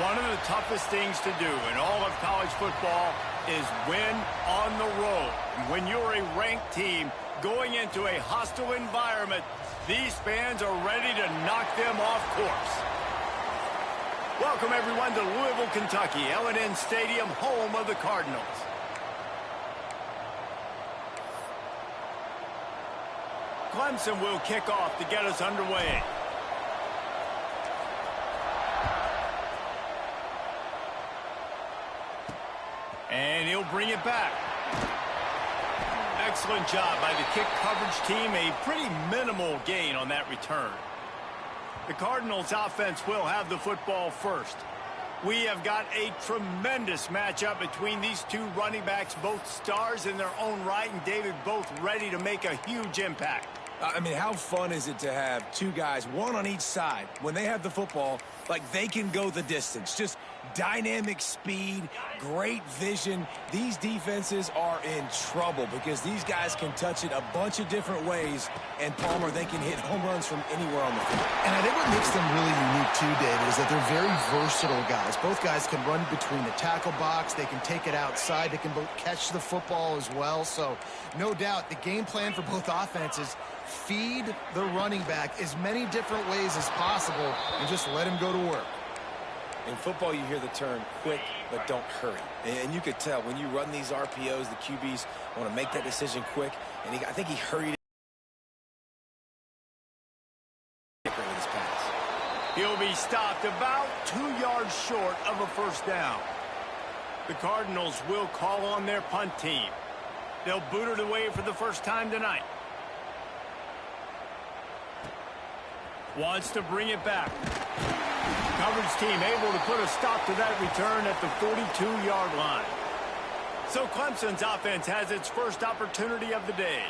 One of the toughest things to do in all of college football is win on the road. When you're a ranked team going into a hostile environment, these fans are ready to knock them off course. Welcome, everyone, to Louisville, Kentucky, L&N Stadium, home of the Cardinals. Clemson will kick off to get us underway. And he'll bring it back. Excellent job by the kick coverage team. A pretty minimal gain on that return. The Cardinals offense will have the football first. We have got a tremendous matchup between these two running backs, both stars in their own right, and David, both ready to make a huge impact. I mean, how fun is it to have two guys, one on each side, when they have the football, like they can go the distance. Just dynamic speed, great vision. These defenses are in trouble because these guys can touch it a bunch of different ways, and Palmer, they can hit home runs from anywhere on the field. And I think what makes them really unique too, David, is that they're very versatile guys. Both guys can run between the tackle box. They can take it outside. They can both catch the football as well. So no doubt the game plan for both offenses, feed the running back as many different ways as possible and just let him go to work. In football, you hear the term quick, but don't hurry. And you could tell when you run these RPOs, the QBs want to make that decision quick. And I think he hurried with his pass. He'll be stopped about 2 yards short of a first down. The Cardinals will call on their punt team. They'll boot it away for the first time tonight. Wants to bring it back. Coverage team able to put a stop to that return at the 42-yard line. So Clemson's offense has its first opportunity of the day.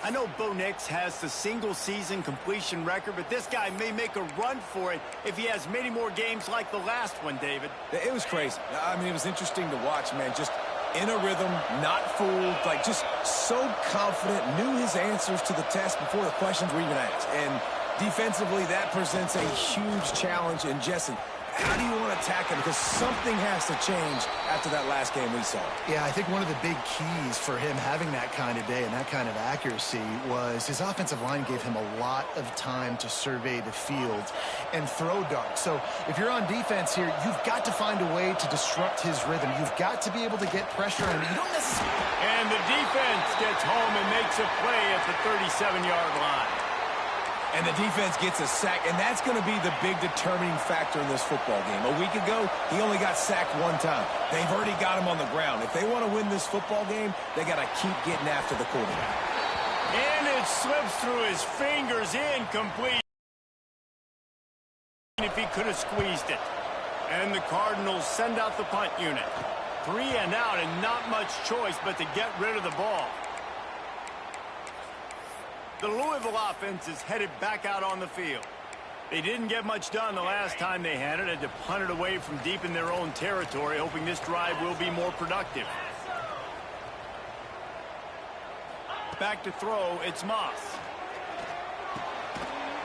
I know Bo Nix has the single-season completion record, but this guy may make a run for it if he has many more games like the last one, David. It was crazy. I mean, it was interesting to watch, man. Just in a rhythm, not fooled, like just so confident, knew his answers to the test before the questions were even asked. And defensively, that presents a huge challenge. And Jesse, how do you want to attack him? Because something has to change after that last game we saw. Yeah, I think one of the big keys for him having that kind of day and that kind of accuracy was his offensive line gave him a lot of time to survey the field and throw darts. So if you're on defense here, you've got to find a way to disrupt his rhythm. You've got to be able to get pressure on him. You don't necessarily... And the defense gets home and makes a play at the 37-yard line. And the defense gets a sack, and that's going to be the big determining factor in this football game. A week ago, he only got sacked one time. They've already got him on the ground. If they want to win this football game, they got to keep getting after the quarterback. And it slips through his fingers, incomplete. If he could have squeezed it. And the Cardinals send out the punt unit. 3 and out, and not much choice but to get rid of the ball. The Louisville offense is headed back out on the field. They didn't get much done the last time they had it. Had to punt it away from deep in their own territory, hoping this drive will be more productive. Back to throw, it's Moss.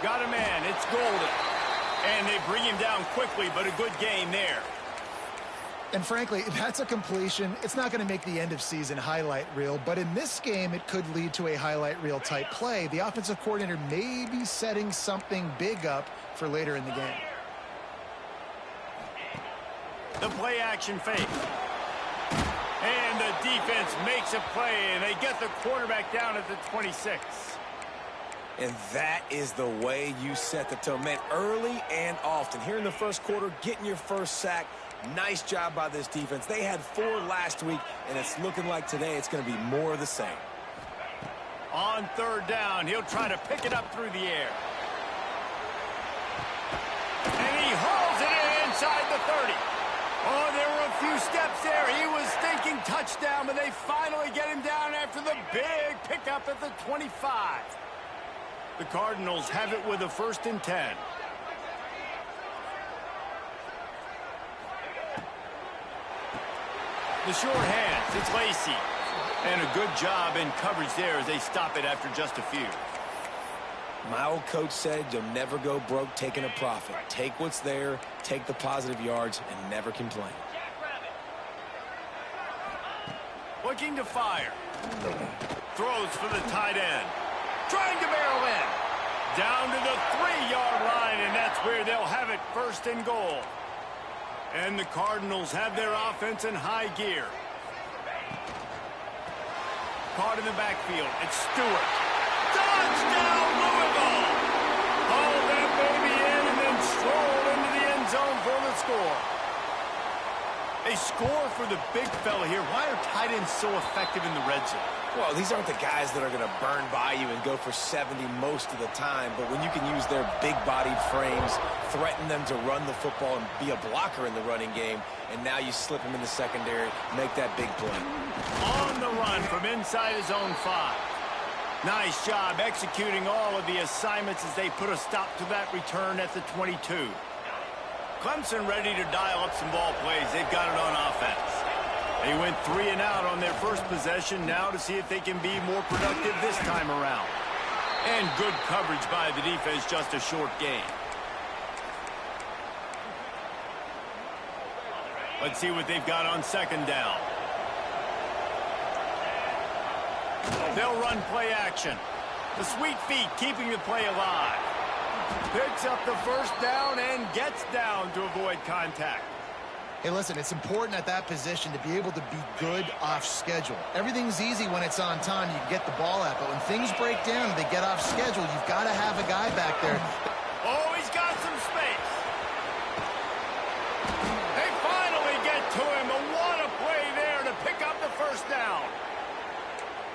Got a man, it's Golden. And they bring him down quickly, but a good game there. And frankly, that's a completion. It's not going to make the end-of-season highlight reel, but in this game, it could lead to a highlight reel type play. The offensive coordinator may be setting something big up for later in the game. The play-action fake. And the defense makes a play, and they get the quarterback down at the 26. And that is the way you set the tone. Man, early and often. Here in the first quarter, getting your first sack. Nice job by this defense. They had 4 last week, and it's looking like today it's going to be more of the same. On third down, he'll try to pick it up through the air. And he hauls it in inside the 30. Oh, there were a few steps there. He was thinking touchdown, but they finally get him down after the big pickup at the 25. The Cardinals have it with a 1st and 10. The short hands, it's Lacey. And a good job in coverage there as they stop it after just a few. My old coach said you'll never go broke taking a profit. Take what's there, take the positive yards, and never complain. Looking to fire. Throws for the tight end. Trying to barrel in. Down to the 3-yard line, and that's where they'll have it, 1st and goal. And the Cardinals have their offense in high gear. Caught in the backfield. It's Stewart. Touchdown, Louisville! Haul that baby in and then stroll into the end zone for the score. They score for the big fella here. Why are tight ends so effective in the red zone? Well, these aren't the guys that are going to burn by you and go for 70 most of the time, but when you can use their big-bodied frames, threaten them to run the football and be a blocker in the running game, and now you slip them in the secondary, make that big play. On the run from inside his own 5. Nice job executing all of the assignments as they put a stop to that return at the 22. Clemson ready to dial up some ball plays. They've got it on offense. They went 3 and out on their first possession, now to see if they can be more productive this time around. And good coverage by the defense, just a short gain. Let's see what they've got on 2nd down. They'll run play action. The sweet feet keeping the play alive. Picks up the 1st down and gets down to avoid contact. Hey, listen, it's important at that position to be able to be good off schedule. Everything's easy when it's on time. You can get the ball out. But when things break down and they get off schedule, you've got to have a guy back there. Oh, he's got some space. They finally get to him. But what a play there to pick up the 1st down.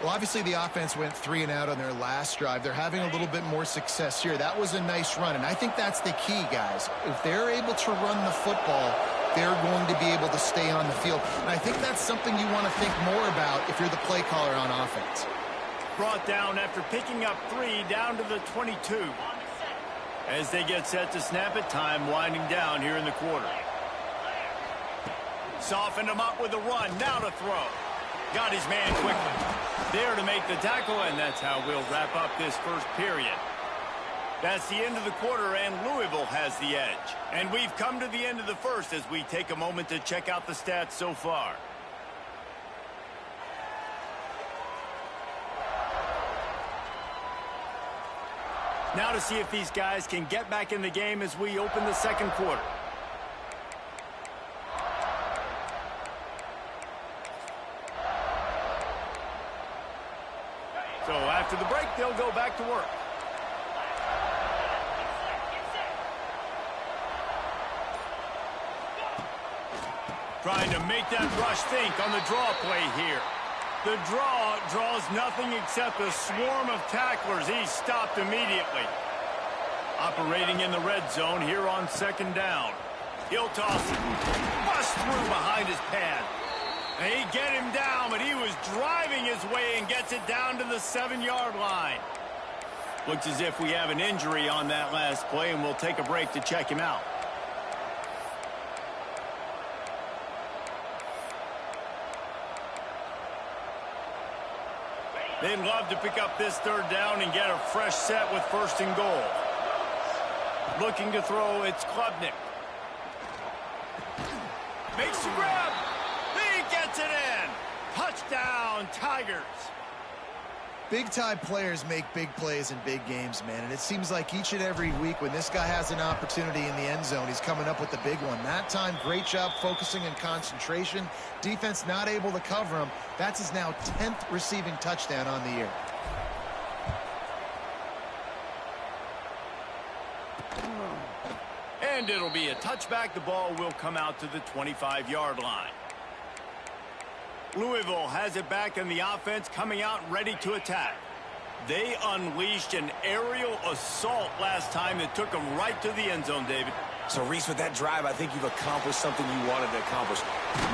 Well, obviously the offense went 3 and out on their last drive. They're having a little bit more success here. That was a nice run, and I think that's the key, guys. If they're able to run the football, they're going to be able to stay on the field. And I think that's something you want to think more about if you're the play caller on offense. Brought down after picking up 3 down to the 22. As they get set to snap it, time winding down here in the quarter. Softened him up with a run. Now to throw. Got his man quickly. There to make the tackle, and that's how we'll wrap up this first period. That's the end of the quarter, and Louisville has the edge. And we've come to the end of the first as we take a moment to check out the stats so far. Now to see if these guys can get back in the game as we open the 2nd quarter. So after the break, they'll go back to work. Trying to make that rush think on the draw play here. The draw draws nothing except a swarm of tacklers. He's stopped immediately. Operating in the red zone here on 2nd down. He'll toss it. Bust through behind his pad. They get him down, but he was driving his way and gets it down to the 7-yard line. Looks as if we have an injury on that last play, and we'll take a break to check him out. They'd love to pick up this 3rd down and get a fresh set with 1st and goal. Looking to throw, it's Klubnik. Makes the grab. He gets it in. Touchdown, Tigers. Big-time players make big plays in big games, man. And it seems like each and every week when this guy has an opportunity in the end zone, he's coming up with the big one. That time, great job focusing and concentration. Defense not able to cover him. That's his now 10th receiving touchdown on the year. And it'll be a touchback. The ball will come out to the 25-yard line. Louisville has it back, and the offense coming out ready to attack. They unleashed an aerial assault last time that took them right to the end zone, David. So, Reese, with that drive, I think you've accomplished something you wanted to accomplish.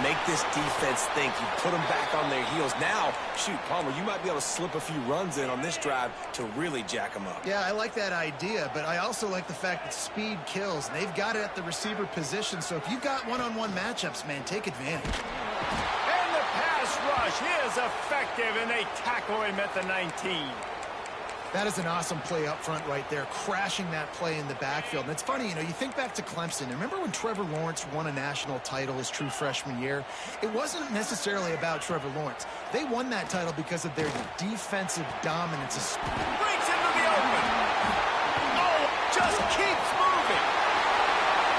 Make this defense think. You put them back on their heels. Now, shoot, Palmer, you might be able to slip a few runs in on this drive to really jack them up. Yeah, I like that idea, but I also like the fact that speed kills. And they've got it at the receiver position, so if you've got one-on-one matchups, man, take advantage. And the pass rush is effective, and they tackle him at the 19. That is an awesome play up front right there, crashing that play in the backfield. And it's funny, you think back to Clemson. Remember when Trevor Lawrence won a national title his true freshman year? It wasn't necessarily about Trevor Lawrence. They won that title because of their defensive dominance. Breaks into the open. Oh, just keeps moving.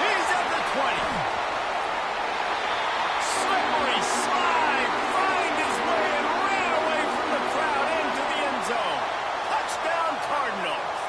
He's at the 20. Slippery slide. Find his way and ran away from the crowd into the end zone. Touchdown, Cardinals.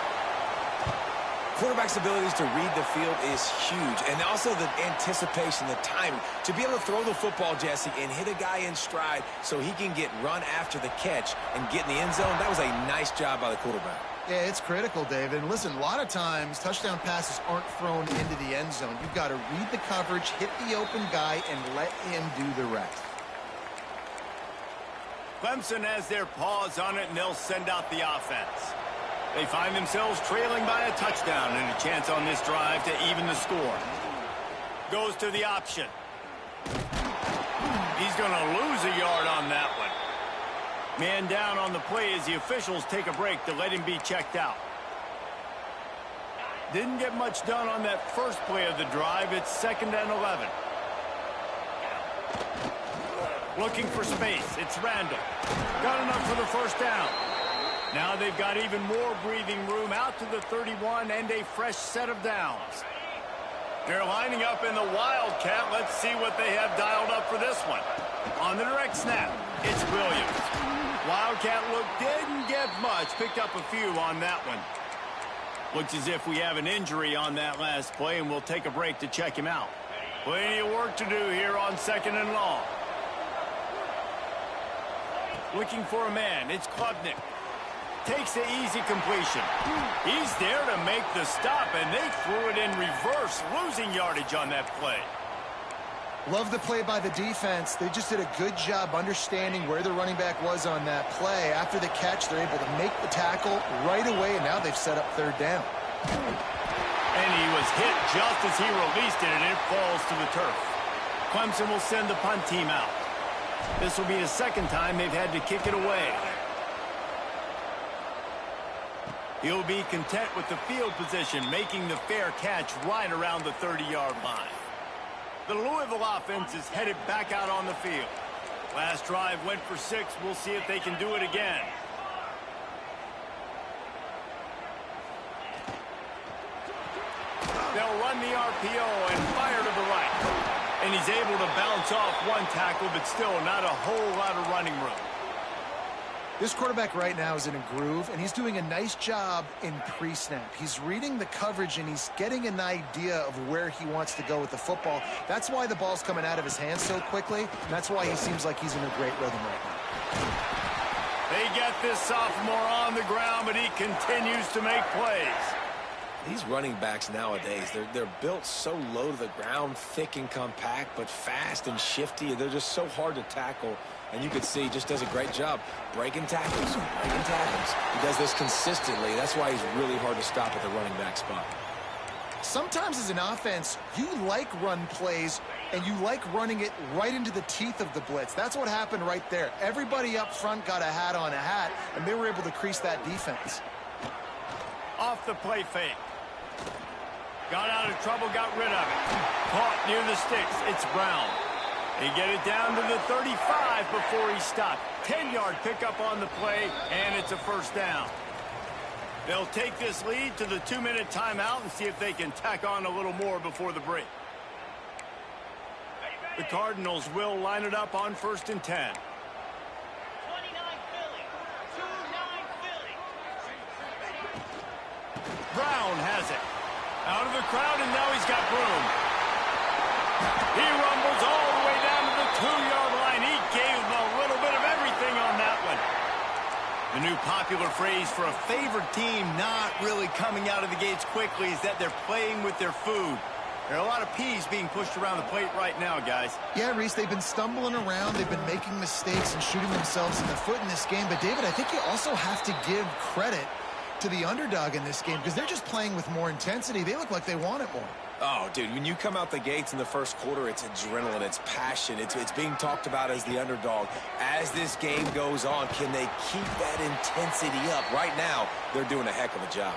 Quarterback's abilities to read the field is huge, and also the anticipation, the timing. To be able to throw the football, Jesse, and hit a guy in stride so he can get run after the catch and get in the end zone, that was a nice job by the quarterback. Yeah, it's critical, David. And listen, a lot of times touchdown passes aren't thrown into the end zone. You've got to read the coverage, hit the open guy, and let him do the rest. Clemson has their paws on it, and they'll send out the offense. They find themselves trailing by a touchdown and a chance on this drive to even the score. Goes to the option. He's going to lose a yard on that one. Man down on the play as the officials take a break to let him be checked out. Didn't get much done on that first play of the drive. It's 2nd and 11. Looking for space. It's Randall. Got enough for the first down. Now they've got even more breathing room out to the 31 and a fresh set of downs. They're lining up in the Wildcat. Let's see what they have dialed up for this one. On the direct snap, it's Williams. Wildcat look didn't get much. Picked up a few on that one. Looks as if we have an injury on that last play, and we'll take a break to check him out. Plenty of work to do here on 2nd and long. Looking for a man. It's Klubnik. Takes the easy completion. He's there to make the stop, and they threw it in reverse, losing yardage on that play. Love the play by the defense. They just did a good job understanding where the running back was on that play. After the catch, they're able to make the tackle right away, and now they've set up 3rd down. And he was hit just as he released it, and it falls to the turf. Clemson will send the punt team out. This will be the 2nd time they've had to kick it away. He'll be content with the field position, making the fair catch right around the 30-yard line. The Louisville offense is headed back out on the field. Last drive went for 6. We'll see if they can do it again. They'll run the RPO and fire to the right. And he's able to bounce off one tackle, but still not a whole lot of running room. This quarterback right now is in a groove, and he's doing a nice job in pre-snap. He's reading the coverage, and he's getting an idea of where he wants to go with the football. That's why the ball's coming out of his hands so quickly, and that's why he seems like he's in a great rhythm right now. They get this sophomore on the ground, but he continues to make plays. These running backs nowadays, they're built so low to the ground, thick and compact, but fast and shifty. They're just so hard to tackle. And you can see he just does a great job breaking tackles, breaking tackles. He does this consistently. That's why he's really hard to stop at the running back spot. Sometimes as an offense, you like run plays, and you like running it right into the teeth of the blitz. That's what happened right there. Everybody up front got a hat on a hat, and they were able to crease that defense. Off the play fake. Got out of trouble, got rid of it. Caught near the sticks. It's Brown. They get it down to the 35 before he stopped. 10-yard pickup on the play, and it's a first down. They'll take this lead to the 2-minute timeout and see if they can tack on a little more before the break. The Cardinals will line it up on 1st and 10. Brown has it. Out of the crowd, and now he's got room. He rumbles all the way down to the 2-yard line. He gave him a little bit of everything on that one. The new popular phrase for a favored team not really coming out of the gates quickly is that they're playing with their food. There are a lot of peas being pushed around the plate right now, guys. Yeah, Reese, they've been stumbling around. They've been making mistakes and shooting themselves in the foot in this game. But, David, I think you also have to give credit to the underdog in this game because they're just playing with more intensity. They look like they want it more. Oh, dude, when you come out the gates in the first quarter, it's adrenaline, it's passion, it's being talked about as the underdog. As this game goes on, can they keep that intensity up? Right now, they're doing a heck of a job.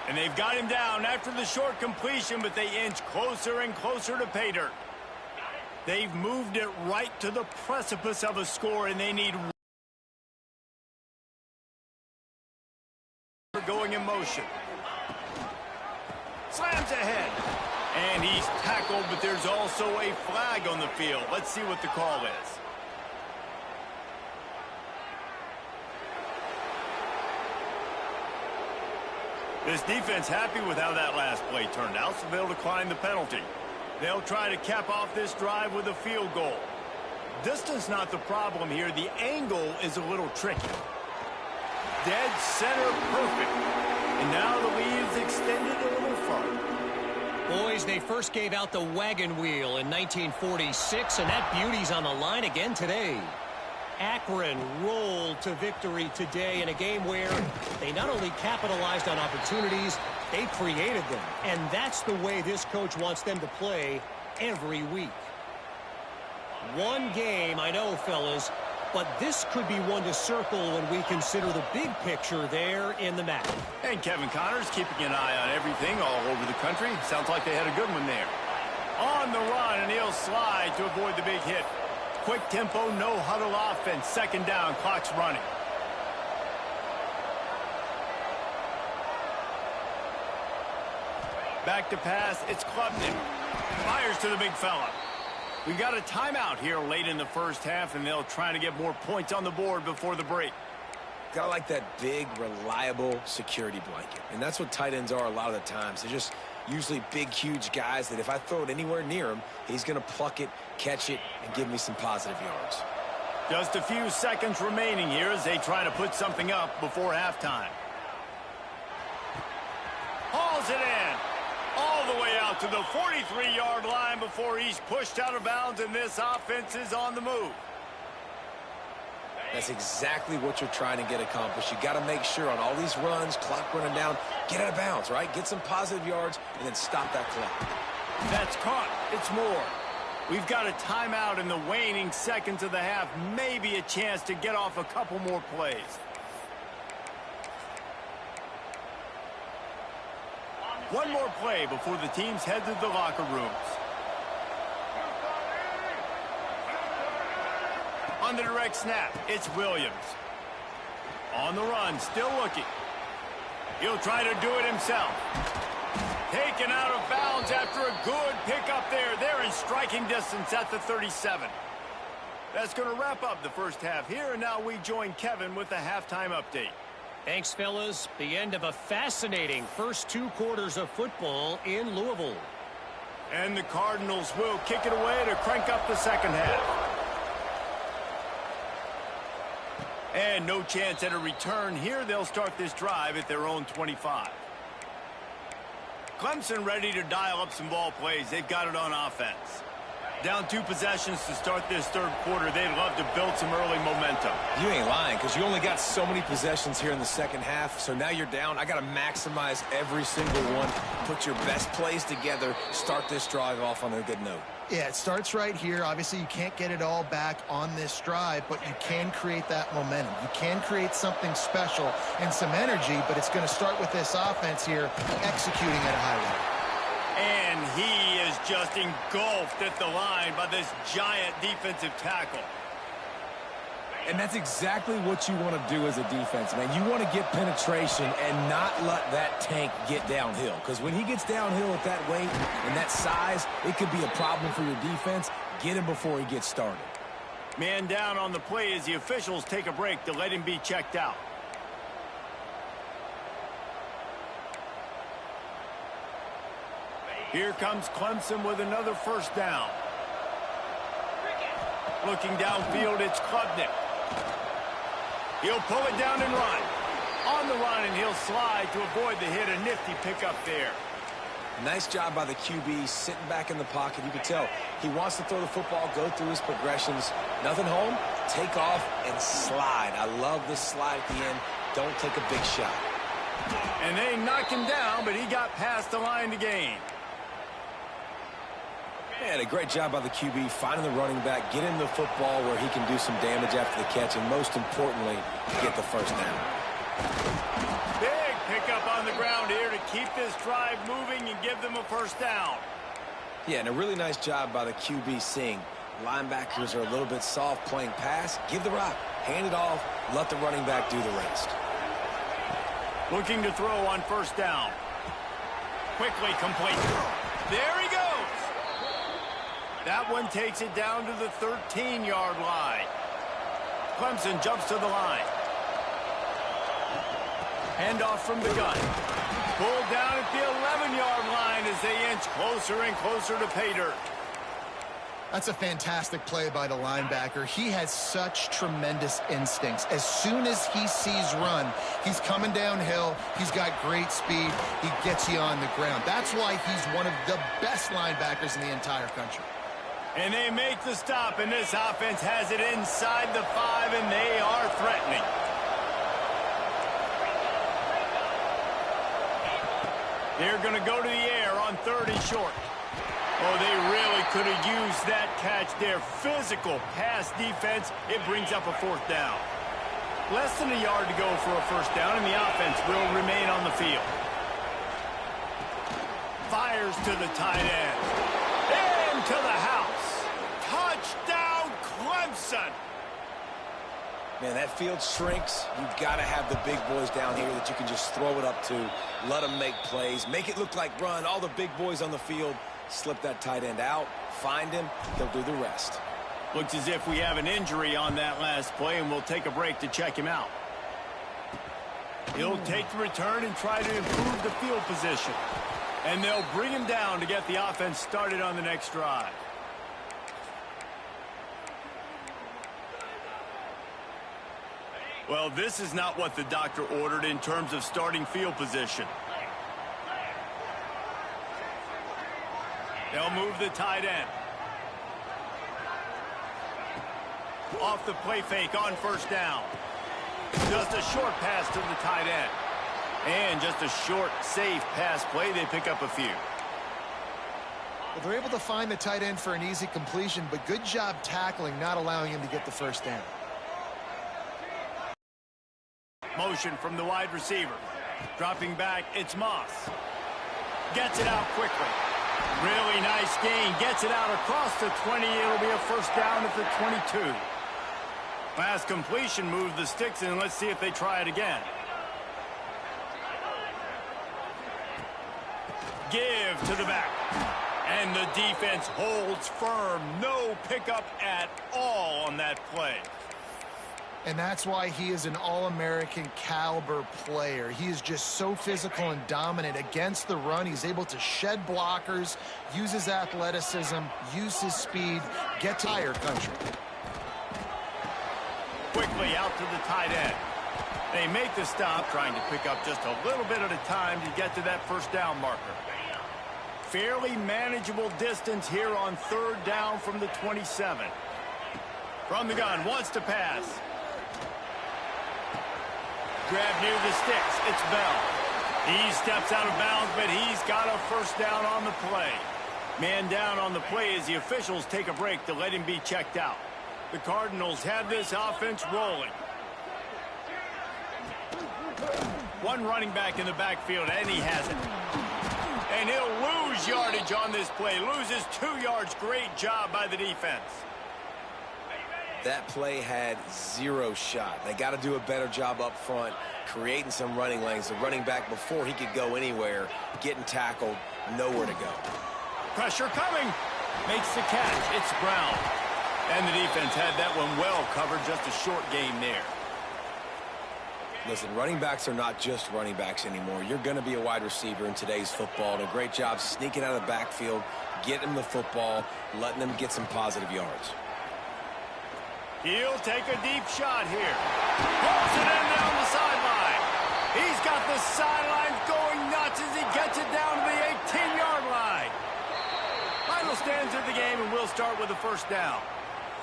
And they've got him down after the short completion, but they inch closer and closer to pay dirt. They've moved it right to the precipice of a score, and they need going in motion. Slams ahead. And he's tackled, but there's also a flag on the field. Let's see what the call is. This defense happy with how that last play turned out, so they'll decline the penalty. They'll try to cap off this drive with a field goal. Distance not the problem here. The angle is a little tricky. Dead center perfect. And now the lead is extended a little further. Boys, they first gave out the wagon wheel in 1946, and that beauty's on the line again today. Akron rolled to victory today in a game where they not only capitalized on opportunities, they created them. And that's the way this coach wants them to play every week. One game, I know, fellas, but this could be one to circle when we consider the big picture there in the map. And Kevin Connors keeping an eye on everything all over the country. Sounds like they had a good one there. On the run, and he'll slide to avoid the big hit. Quick tempo, no huddle offense. Second down, clock's running. Back to pass, it's Klubnik. Fires to the big fella. We got a timeout here late in the first half, and they'll try to get more points on the board before the break. Got to like that big, reliable security blanket. And that's what tight ends are a lot of the times. They're just usually big, huge guys that if I throw it anywhere near him, he's going to pluck it, catch it, and give me some positive yards. Just a few seconds remaining here as they try to put something up before halftime. Hauls it in. All the way out to the 43-yard line before he's pushed out of bounds, and this offense is on the move. That's exactly what you're trying to get accomplished. You got to make sure on all these runs, clock running down, get out of bounds, right? Get some positive yards and then stop that clock. That's caught. It's more. We've got a timeout in the waning seconds of the half. Maybe a chance to get off a couple more plays. One more play before the teams head to the locker rooms. On the direct snap, it's Williams. On the run, still looking. He'll try to do it himself. Taken out of bounds after a good pickup there. They're in striking distance at the 37. That's going to wrap up the first half here, and now we join Kevin with the halftime update. Thanks, fellas. The end of a fascinating first 2 quarters of football in Louisville. And the Cardinals will kick it away to crank up the second half. And no chance at a return here. They'll start this drive at their own 25. Clemson ready to dial up some ball plays. They've got it on offense. Down 2 possessions to start this third quarter. They'd love to build some early momentum. You ain't lying, because you only got so many possessions here in the second half, so now you're down. I got to maximize every single one, put your best plays together, start this drive off on a good note. Yeah, it starts right here. Obviously, you can't get it all back on this drive, but you can create that momentum. You can create something special and some energy, but it's going to start with this offense here executing at a high level. And he is just engulfed at the line by this giant defensive tackle. And that's exactly what you want to do as a defense, man. You want to get penetration and not let that tank get downhill. Because when he gets downhill at that weight and that size, it could be a problem for your defense. Get him before he gets started. Man down on the play as the officials take a break to let him be checked out. Here comes Clemson with another first down. Looking downfield, it's Klubnik. He'll pull it down and run. On the run, and he'll slide to avoid the hit. A nifty pickup there. Nice job by the QB, sitting back in the pocket. You can tell he wants to throw the football, go through his progressions. Nothing home, take off, and slide. I love this slide at the end. Don't take a big shot. And they knocked him down, but he got past the line to gain. And a great job by the QB finding the running back, getting the football where he can do some damage after the catch, and most importantly, get the first down. Big pickup on the ground here to keep this drive moving and give them a first down. Yeah, and a really nice job by the QB seeing linebackers are a little bit soft playing pass. Give the rock, hand it off, let the running back do the rest. Looking to throw on first down. Quickly complete. There he goes. That one takes it down to the 13-yard line. Clemson jumps to the line. Handoff from the gun. Pulled down at the 11-yard line as they inch closer and closer to pay dirt. That's a fantastic play by the linebacker. He has such tremendous instincts. As soon as he sees run, he's coming downhill. He's got great speed. He gets you on the ground. That's why he's one of the best linebackers in the entire country. And they make the stop, and this offense has it inside the 5, and they are threatening. They're going to go to the air on 3rd and short. Oh, they really could have used that catch there. Physical pass defense. It brings up a 4th down. Less than a yard to go for a first down, and the offense will remain on the field. Fires to the tight end. Into the house. Touchdown, Clemson. Man, that field shrinks. You've got to have the big boys down here that you can just throw it up to, let them make plays, make it look like run. All the big boys on the field, slip that tight end out, find him, they'll do the rest. Looks as if we have an injury on that last play, and we'll take a break to check him out. He'll take the return and try to improve the field position. And they'll bring him down to get the offense started on the next drive. Well, this is not what the doctor ordered in terms of starting field position. They'll move the tight end. Off the play fake on first down. Just a short pass to the tight end. And just a short, safe pass play. They pick up a few. Well, they're able to find the tight end for an easy completion, but good job tackling, not allowing him to get the first down. Motion from the wide receiver. Dropping back, it's Moss. Gets it out quickly. Really nice gain. Gets it out across the 20. It'll be a first down at the 22. Last completion moved the sticks in. Let's see if they try it again. Give to the back. And the defense holds firm. No pickup at all on that play. And that's why he is an All-American caliber player. He is just so physical and dominant against the run. He's able to shed blockers, use his athleticism, use his speed, get to higher country. Quickly out to the tight end. They make the stop, trying to pick up just a little bit at a time to get to that first down marker. Fairly manageable distance here on 3rd down from the 27. From the gun, wants to pass. Grab near the sticks. It's Bell. He steps out of bounds, but he's got a first down on the play. Man down on the play as the officials take a break to let him be checked out. The Cardinals have this offense rolling. One running back in the backfield, and he has it. And he'll lose yardage on this play. Loses 2 yards. Great job by the defense. That play had 0 shot. They got to do a better job up front, creating some running lanes. The running back, before he could go anywhere, getting tackled, nowhere to go. Pressure coming. Makes the catch. It's Brown. And the defense had that one well covered. Just a short gain there. Listen, running backs are not just running backs anymore. You're going to be a wide receiver in today's football. And a great job sneaking out of the backfield, getting them the football, letting them get some positive yards. He'll take a deep shot here. Pulls it in down the sideline. He's got the sidelines going nuts as he gets it down to the 18-yard line. Final stands of the game, and we'll start with the first down.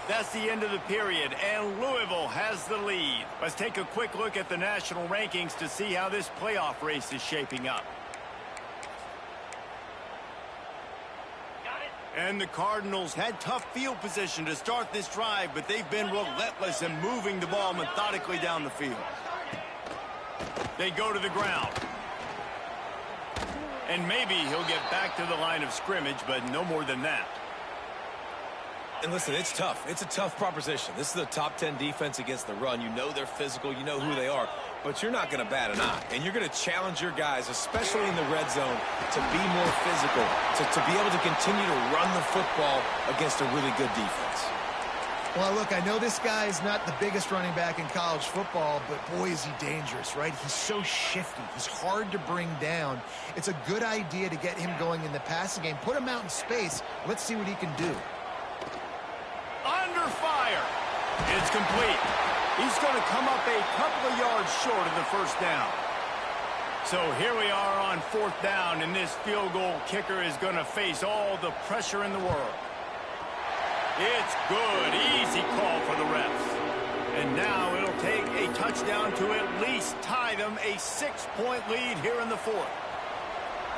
That's the end of the period, and Louisville has the lead. Let's take a quick look at the national rankings to see how this playoff race is shaping up. And the Cardinals had tough field position to start this drive, but they've been relentless in moving the ball methodically down the field. They go to the ground. And maybe he'll get back to the line of scrimmage, but no more than that. And listen, it's tough. It's a tough proposition. This is a top 10 defense against the run. You know they're physical. You know who they are. But you're not going to bat an eye. And you're going to challenge your guys, especially in the red zone, to be more physical, to be able to continue to run the football against a really good defense. Well, look, I know this guy is not the biggest running back in college football, but boy, is he dangerous, right? He's so shifty. He's hard to bring down. It's a good idea to get him going in the passing game. Put him out in space. Let's see what he can do. Under fire. It's complete. He's going to come up a couple of yards short of the first down. So here we are on fourth down, and this field goal kicker is going to face all the pressure in the world. It's good. Easy call for the refs. And now it'll take a touchdown to at least tie them a 6-point lead here in the fourth.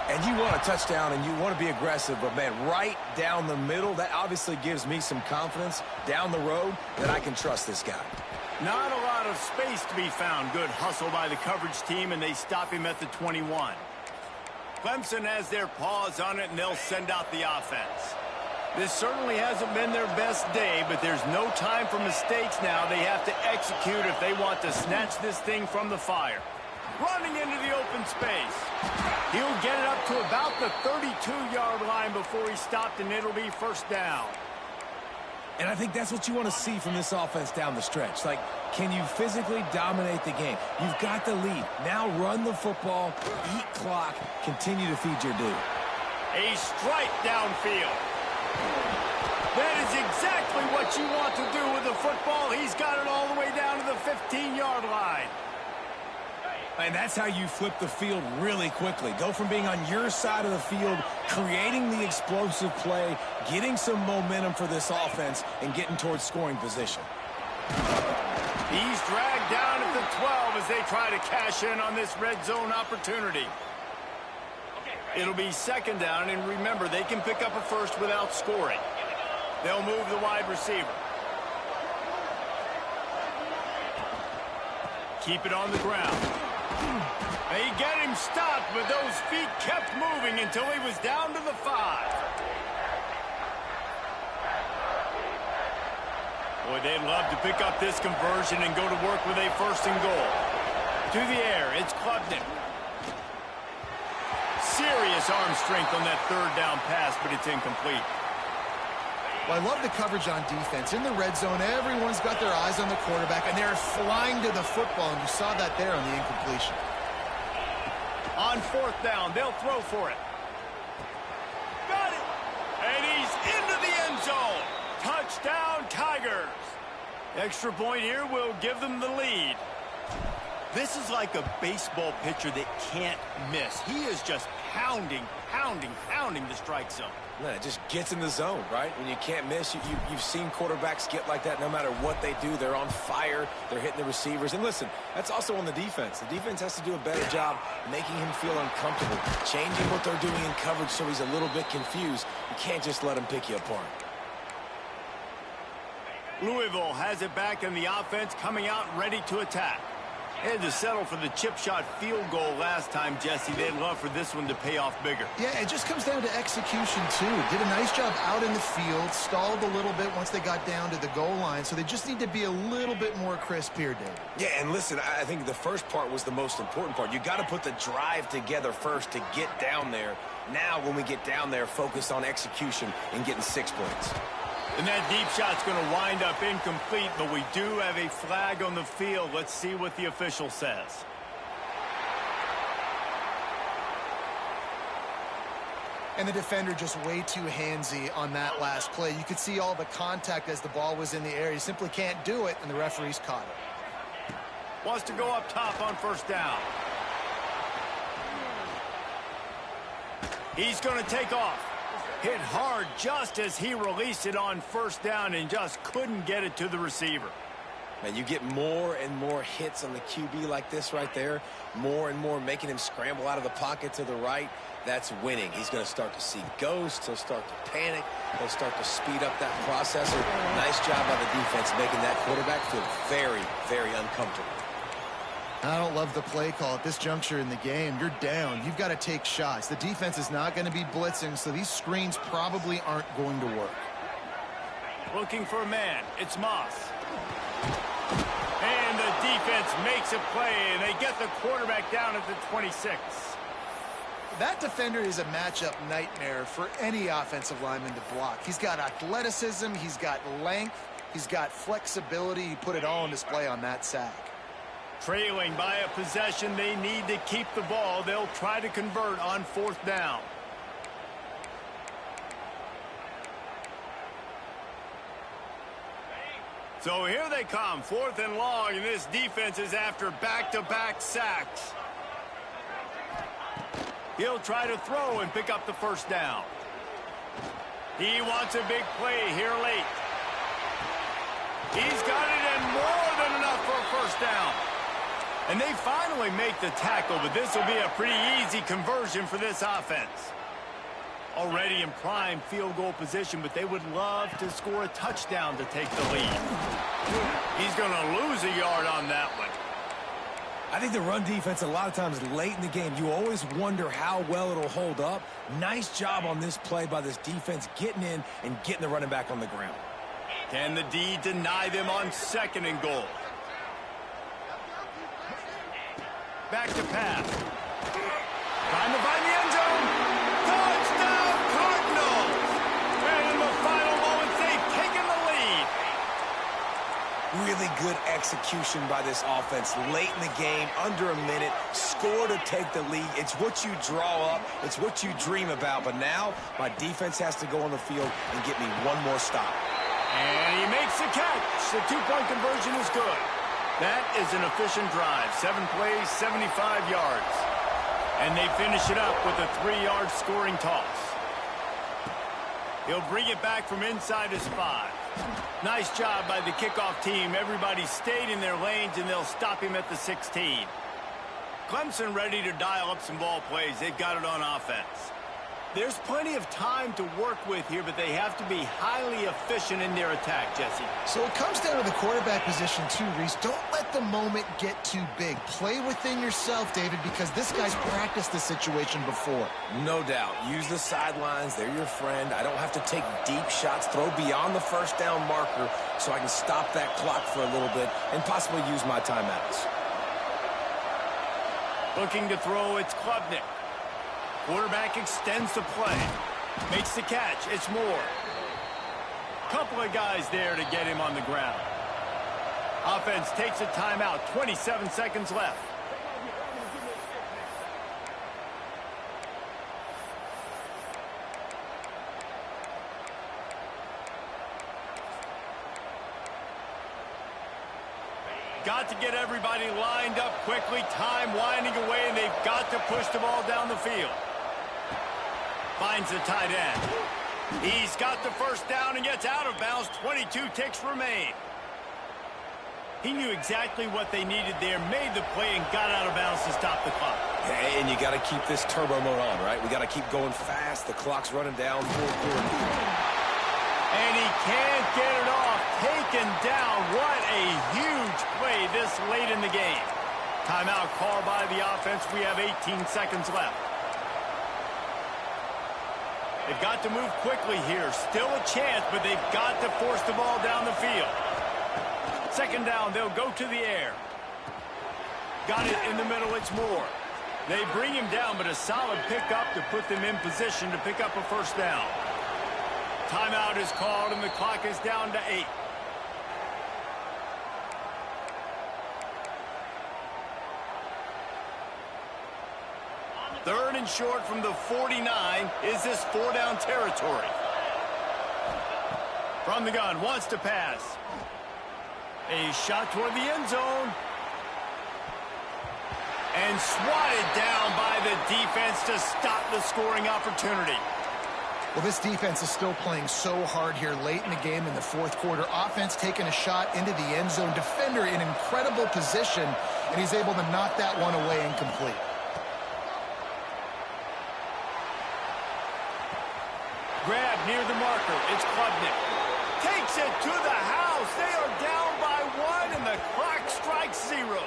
And you want a touchdown and you want to be aggressive, but, man, right down the middle, that obviously gives me some confidence down the road that I can trust this guy. Not a lot of space to be found. Good hustle by the coverage team, and they stop him at the 21. Clemson has their paws on it, and they'll send out the offense. This certainly hasn't been their best day, but there's no time for mistakes now. They have to execute if they want to snatch this thing from the fire. Running into the open space. He'll get it up to about the 32-yard line before he stopped, and it'll be first down. And I think that's what you want to see from this offense down the stretch. Like, can you physically dominate the game? You've got the lead. Now run the football, eat clock, continue to feed your dude. A strike downfield. That is exactly what you want to do with the football. He's got it all the way down to the 15-yard line. And that's how you flip the field really quickly. Go from being on your side of the field, creating the explosive play, getting some momentum for this offense, and getting towards scoring position. He's dragged down at the 12 as they try to cash in on this red zone opportunity. It'll be second down, and remember, they can pick up a first without scoring. They'll move the wide receiver. Keep it on the ground. They get him stopped, but those feet kept moving until he was down to the 5. Boy, they'd love to pick up this conversion and go to work with a first and goal. To the air, it's Clemson. Serious arm strength on that third down pass, but it's incomplete. Well, I love the coverage on defense. In the red zone, everyone's got their eyes on the quarterback, and they're flying to the football, and you saw that there on the incompletion. On fourth down, they'll throw for it. Got it! And he's into the end zone. Touchdown, Tigers. Extra point here will give them the lead. This is like a baseball pitcher that can't miss. He is just pounding the strike zone. Man, it just gets in the zone, right? When you can't miss, you've seen quarterbacks get like that no matter what they do. They're on fire. They're hitting the receivers. And listen, that's also on the defense. The defense has to do a better job making him feel uncomfortable, changing what they're doing in coverage so he's a little bit confused. You can't just let him pick you apart. Louisville has it back in the offense, coming out ready to attack. They had to settle for the chip shot field goal last time, Jesse. They'd love for this one to pay off bigger. Yeah, it just comes down to execution, too. Did a nice job out in the field, stalled a little bit once they got down to the goal line, so they just need to be a little bit more crisp here, Dave. Yeah, and listen, I think the first part was the most important part. You got to put the drive together first to get down there. Now, when we get down there, focus on execution and getting 6 points. And that deep shot's going to wind up incomplete, but we do have a flag on the field. Let's see what the official says. And the defender just way too handsy on that last play. You could see all the contact as the ball was in the air. He simply can't do it, and the referee's caught it. Wants to go up top on first down. He's going to take off. Hit hard just as he released it on first down and just couldn't get it to the receiver. Man, you get more and more hits on the QB like this right there, more and more making him scramble out of the pocket to the right. That's winning. He's going to start to see ghosts. He'll start to panic. He'll start to speed up that processor. Nice job by the defense making that quarterback feel very, very uncomfortable. I don't love the play call at this juncture in the game. You're down. You've got to take shots. The defense is not going to be blitzing, so these screens probably aren't going to work. Looking for a man. It's Moss. And the defense makes a play, and they get the quarterback down at the 26. That defender is a matchup nightmare for any offensive lineman to block. He's got athleticism, he's got length, he's got flexibility. He put it all on display on that sack. Trailing by a possession, they need to keep the ball. They'll try to convert on fourth down. So here they come, 4th and long, and this defense is after back-to-back sacks. He'll try to throw and pick up the first down. He wants a big play here late. He's got it and more than enough for a first down. And they finally make the tackle, but this will be a pretty easy conversion for this offense. Already in prime field goal position, but they would love to score a touchdown to take the lead. He's going to lose a yard on that one. I think the run defense, a lot of times late in the game, you always wonder how well it'll hold up. Nice job on this play by this defense getting in and getting the running back on the ground. Can the D deny them on 2nd and goal? Back to pass. Trying to find the end zone. Touchdown, Cardinals! And in the final moments, they've taken the lead. Really good execution by this offense late in the game, under a minute, score to take the lead. It's what you draw up. It's what you dream about. But now my defense has to go on the field and get me one more stop. And he makes the catch. The 2-point conversion is good. That is an efficient drive. 7 plays, 75 yards. And they finish it up with a 3-yard scoring toss. He'll bring it back from inside his 5. Nice job by the kickoff team. Everybody stayed in their lanes, and they'll stop him at the 16. Clemson ready to dial up some ball plays. They've got it on offense. There's plenty of time to work with here, but they have to be highly efficient in their attack, Jesse. So it comes down to the quarterback position too, Reese. Don't let the moment get too big. Play within yourself, David, because this guy's practiced this situation before. No doubt. Use the sidelines. They're your friend. I don't have to take deep shots, throw beyond the first down marker so I can stop that clock for a little bit and possibly use my timeouts. Looking to throw, it's Klubnik. Quarterback extends the play. Makes the catch. It's Moore. Couple of guys there to get him on the ground. Offense takes a timeout. 27 seconds left. Got to get everybody lined up quickly. Time winding away, and they've got to push the ball down the field. Finds the tight end. He's got the first down and gets out of bounds. 22 ticks remain. He knew exactly what they needed there, made the play, and got out of bounds to stop the clock. Hey, and you got to keep this turbo mode on, right? We got to keep going fast. The clock's running down. And he can't get it off. Taken down. What a huge play this late in the game. Timeout called by the offense. We have 18 seconds left. They've got to move quickly here. Still a chance, but they've got to force the ball down the field. 2nd down, they'll go to the air. Got it in the middle, it's Moore. They bring him down, but a solid pickup to put them in position to pick up a first down. Timeout is called, and the clock is down to 8. Third and short from the 49. Is this 4-down territory? From the gun, wants to pass. A shot toward the end zone. And swatted down by the defense to stop the scoring opportunity. Well, this defense is still playing so hard here late in the game in the fourth quarter. Offense taking a shot into the end zone. Defender in incredible position, and he's able to knock that one away incomplete. Grab near the marker. It's Klubnik. Takes it to the house. They are down by 1, and the clock strikes 0.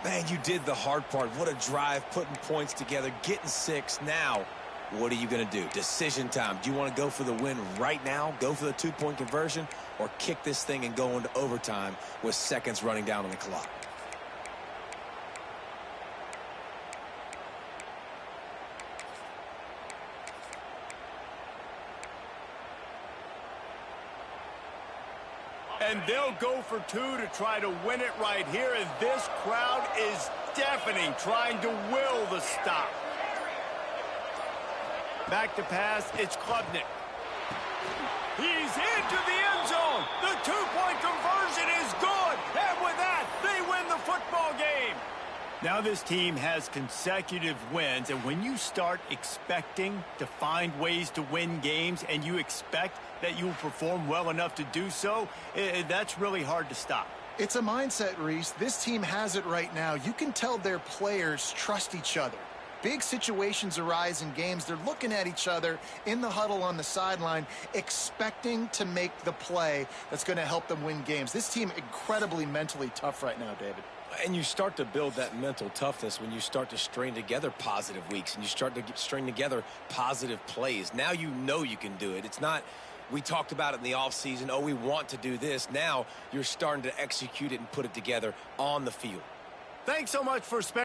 Man, you did the hard part. What a drive, putting points together, getting 6. Now, what are you going to do? Decision time. Do you want to go for the win right now, go for the 2-point conversion, or kick this thing and go into overtime with seconds running down on the clock? And they'll go for 2 to try to win it right here, and this crowd is deafening, trying to will the stop. Back to pass, it's Klubnik. He's into the end zone. The 2-point conversion is good, and with that, they win the football game. Now this team has consecutive wins, and when you start expecting to find ways to win games and you expect that you'll perform well enough to do so, that's really hard to stop. It's a mindset, Reese. This team has it right now. You can tell their players trust each other. Big situations arise in games. They're looking at each other in the huddle on the sideline, expecting to make the play that's going to help them win games. This team incredibly mentally tough right now, David. And you start to build that mental toughness when you start to string together positive weeks and you start to string together positive plays. Now you know you can do it. It's not, we talked about it in the offseason, oh, we want to do this. Now you're starting to execute it and put it together on the field. Thanks so much for spending